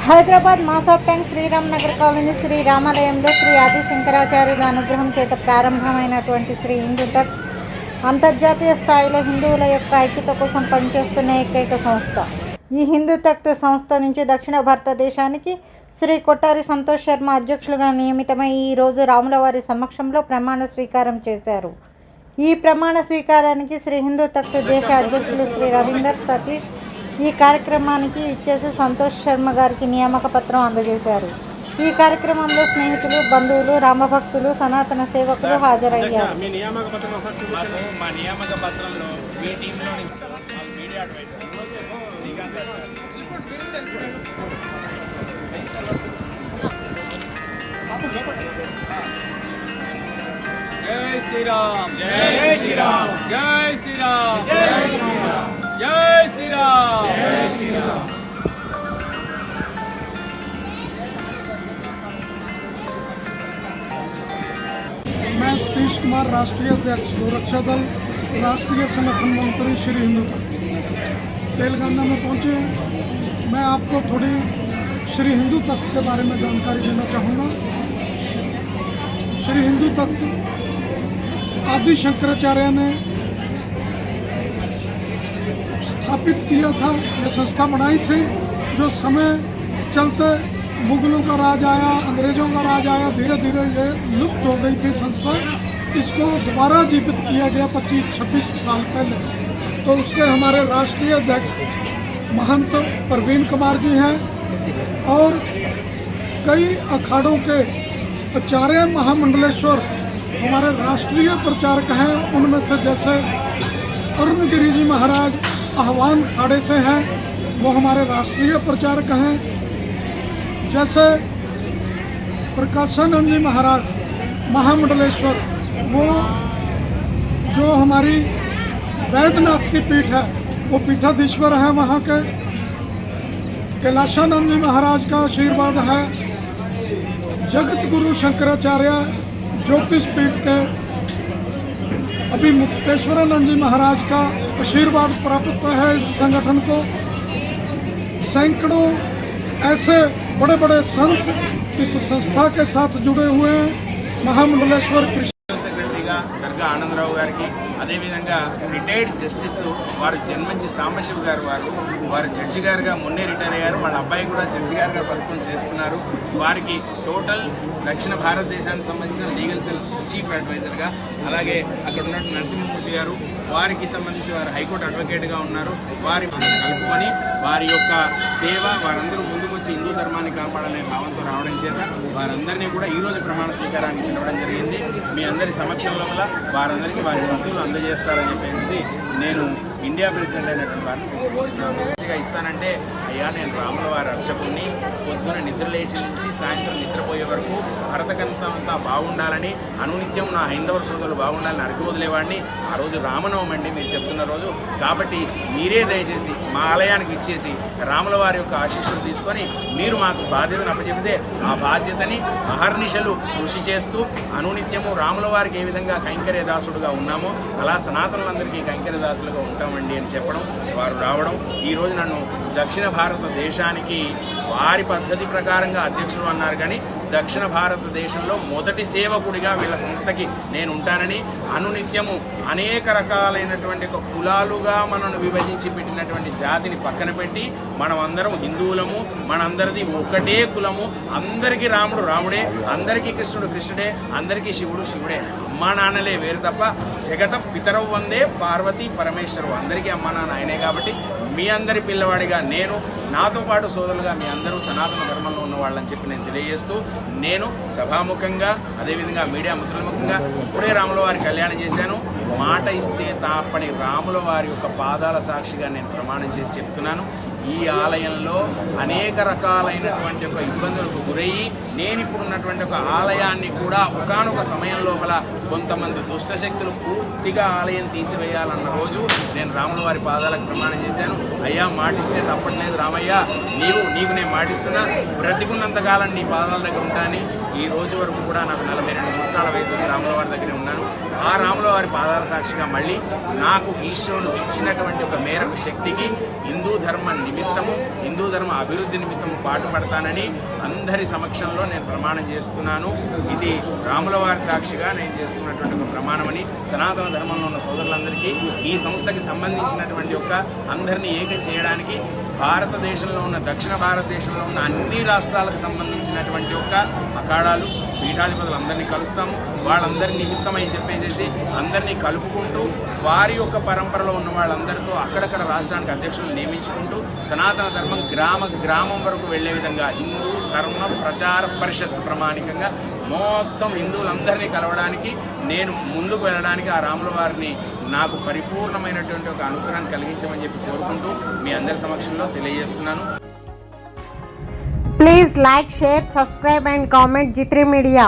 Hyderabad మాసప్ tank Sriram Nagar colony Shri రామాలయంలో శ్రీ ఆది శంకరాచార్యుల అనుగ్రహం చేత ప్రారంభమైనటువంటి శ్రీ హిందూ తఖ్త్ అంతర్జాతీయ స్థాయిలో హిందువుల యొక్క ఐక్యత కోసం పనిచేస్తున్న ఏకైక సంస్థ. ఈ హిందూ తఖ్త్ సంస్థ నుంచి దక్షిణ భారతదేశానికి శ్రీ కొట్టారి సంతోష్ శర్మ అధ్యక్షులుగా నియమితమై ఈరోజు రాములవారి సమక్షంలో ప్రమాణ స్వీకారం చేశారు. ఈ ప్రమాణ స్వీకారానికి శ్రీ హిందూ తఖ్త్ దేశ అధ్యక్షులు శ్రీ రవీందర్ సతీష్ ఈ కార్యక్రమానికి ఇచ్చేసి సంతోష్ శర్మ గారికి నియామక పత్రం అందజేశారు. ఈ కార్యక్రమంలో స్నేహితులు, బంధువులు, రామభక్తులు, సనాతన సేవకులు హాజరయ్యారు. జై శ్రీరామ్, జై శ్రీరామ్, జై శ్రీరామ్, జై శ్రీరామ్, జై శ్రీరామ్, జై శ్రీరామ్. मैं सतीश कुमार, राष्ट्रीय अध्यक्ष गोरक्षा दल, राष्ट्रीय संगठन मंत्री श्री हिंदू तख्त तेलंगाना में पहुंचे। मैं आपको थोड़ी श्री हिंदू तख्त के बारे में जानकारी देना चाहूँगा। श्री हिंदू तख्त आदि शंकराचार्य ने स्थापित किया था। ये संस्था बनाई थी। जो समय चलते मुगलों का राज आया, अंग्रेज़ों का राज आया, धीरे धीरे ये लुप्त हो गई थी संस्था। इसको दोबारा जीवित किया गया 25-26 साल पहले। तो उसके हमारे राष्ट्रीय अध्यक्ष महंत प्रवीण कुमार जी हैं और कई अखाड़ों के आचार्य महामंडलेश्वर हमारे राष्ट्रीय प्रचारक हैं। उनमें से जैसे अरुण गिरी जी महाराज आह्वान खाड़े से हैं, वो हमारे राष्ट्रीय प्रचारक हैं। जैसे प्रकाशानंद जी महाराज महामंडलेश्वर, वो जो हमारी वैद्यनाथ की पीठ है वो पीठाधीश्वर है वहाँ के। कैलाशानंद जी महाराज का आशीर्वाद है। जगत गुरु शंकराचार्य ज्योतिष पीठ के अभी मुक्तेश्वरानंद जी महाराज का आशीर्वाद प्राप्त है इस संगठन को। सैकड़ों ऐसे बड़े बड़े संत इस संस्था के साथ जुड़े हुए हैं। महामंडलेश्वर సెక్రటరీగా దర్గా ఆనందరావు గారికి, అదేవిధంగా రిటైర్డ్ జస్టిస్ వారు జన్మంచి సాంబశివ్ గారు వారు జడ్జి గారుగా మొన్నే రిటైర్ అయ్యారు. వాళ్ళ అబ్బాయి కూడా జడ్జి గారుగా ప్రస్తుతం చేస్తున్నారు. వారికి టోటల్ దక్షిణ భారతదేశానికి సంబంధించిన లీగల్ సెల్ చీఫ్ అడ్వైజర్గా, అలాగే అక్కడ ఉన్నట్టు నరసింహమూర్తి గారు వారికి సంబంధించి వారు హైకోర్టు అడ్వకేట్గా ఉన్నారు. వారి కలుపుకొని వారి యొక్క సేవ, వారందరూ ముందుకు వచ్చి హిందూ ధర్మాన్ని కాపాడాలనే భావంతో రావడం చేత వారందరినీ కూడా ఈరోజు ప్రమాణ స్వీకారానికి పిలవడం జరిగింది. మీ అందరి సమక్షంలో వల్ల వారందరికీ వారి వృత్తులు అందజేస్తారని చెప్పేసి నేను ఇండియా ప్రెసిడెంట్ అయినటువంటి వారిని ఇస్తానంటే, అయ్యా నేను రాముల వారి అర్చకుడిని, పొద్దున నిద్ర లేచి నుంచి సాయంత్రం నిద్రపోయే వరకు భరతకంతా బాగుండాలని, అనునిత్యం నా హైందవ సోదరులు బాగుండాలని అరికి వదిలేవాడిని. ఆ రోజు రామనవమి అండి మీరు చెప్తున్న రోజు. కాబట్టి మీరే దయచేసి మా ఆలయానికి ఇచ్చేసి రాముల వారి యొక్క ఆశీస్సులు తీసుకొని మీరు మాకు బాధ్యతను అప్పచెబితే ఆ బాధ్యతని అహర్నిశలు కృషి చేస్తూ అనునిత్యము రాముల వారికి ఏ విధంగా కైంకర్యదాసుడుగా ఉన్నామో అలా సనాతనులందరికీ కైంకర్యదాసులుగా ఉంటామండి అని చెప్పడం, వారు రావడం, ఈరోజు నన్ను దక్షిణ భారతదేశానికి వారి పద్ధతి ప్రకారంగా అధ్యక్షులు అన్నారు. కానీ దక్షిణ భారతదేశంలో మొదటి సేవకుడిగా వీళ్ళ సంస్థకి నేను ఉంటానని, అనునిత్యము అనేక రకాలైనటువంటి కులాలుగా మనను విభజించి పెట్టినటువంటి జాతిని పక్కన పెట్టి మనమందరం హిందువులము, మనందరిది ఒకటే కులము, అందరికీ రాముడు రాముడే, అందరికీ కృష్ణుడు కృష్ణుడే, అందరికీ శివుడు శివుడే, అమ్మా నాన్నలే వేరు తప్ప జగత పితరవు వందే పార్వతీ పరమేశ్వరు, అందరికీ అమ్మా నాన్న ఆయనే. కాబట్టి మీ అందరి పిల్లవాడిగా నేను, నాతో పాటు సోదరులుగా మీ అందరూ సనాతన ధర్మంలో ఉన్నవాళ్ళని చెప్పి నేను తెలియజేస్తూ, నేను సభాముఖంగా అదేవిధంగా మీడియా మిత్రుల ముఖంగా ఇప్పుడే రాముల వారి కళ్యాణం చేశాను. మాట ఇస్తే తాపని రాముల వారి యొక్క పాదాల సాక్షిగా నేను ప్రమాణం చేసి చెప్తున్నాను. ఈ ఆలయంలో అనేక రకాలైనటువంటి ఒక ఇబ్బందులకు గురయ్యి నేను ఇప్పుడున్నటువంటి ఒక ఆలయాన్ని కూడా ఒకానొక సమయం లోపల కొంతమంది దుష్టశక్తులు పూర్తిగా ఆలయం తీసివేయాలన్న రోజు నేను రాముల వారి పాదాలకు ప్రమాణం చేశాను. అయ్యా మాటిస్తే తప్పట్లేదు రామయ్య, నీకు నేను మాటిస్తున్నా, బ్రతికున్నంతకాలం నీ పాదాల దగ్గర ఉంటానని. ఈ రోజు వరకు కూడా నాకు 42 సంవత్సరాల వయసు వచ్చి రాముల వారి దగ్గరే ఉన్నాను. ఆ రాముల వారి పాదాల సాక్షిగా మళ్ళీ నాకు ఈశ్వరుడు ఇచ్చినటువంటి ఒక మేరకు శక్తికి హిందూ ధర్మ నిమిత్తము, హిందూ ధర్మ అభివృద్ధి నిమిత్తము పాటుపడతానని అందరి సమక్షంలో నేను ప్రమాణం చేస్తున్నాను. ఇది రాముల వారి సాక్షిగా నేను చేస్తున్నటువంటి ఒక ప్రమాణమని సనాతన ధర్మంలో ఉన్న సోదరులందరికీ, ఈ సంస్థకి సంబంధించినటువంటి ఒక అందరినీ ఏకం చేయడానికి భారతదేశంలో ఉన్న దక్షిణ భారతదేశంలో ఉన్న అన్ని రాష్ట్రాలకు సంబంధించినటువంటి ఒక అఖాడాలు పీఠాధిపతులు అందరినీ కలుస్తాము. వాళ్ళందరి నిమిత్తమై చెప్పేసేసి అందరినీ కలుపుకుంటూ వారి యొక్క పరంపరలో ఉన్న వాళ్ళందరితో అక్కడక్కడ రాష్ట్రానికి అధ్యక్షులను నియమించుకుంటూ సనాతన ధర్మం గ్రామం వరకు వెళ్లే విధంగా హిందూ ధర్మ ప్రచార పరిషత్ ప్రమాణికంగా మొత్తం హిందువులందరినీ కలవడానికి నేను ముందుకు వెళ్ళడానికి ఆ రాముల వారిని నాకు పరిపూర్ణమైనటువంటి ఒక అనుగ్రహం కలిగించమని చెప్పి కోరుకుంటూ మీ అందరి సమక్షంలో తెలియజేస్తున్నాను. Please like, share, subscribe and comment G3 Media.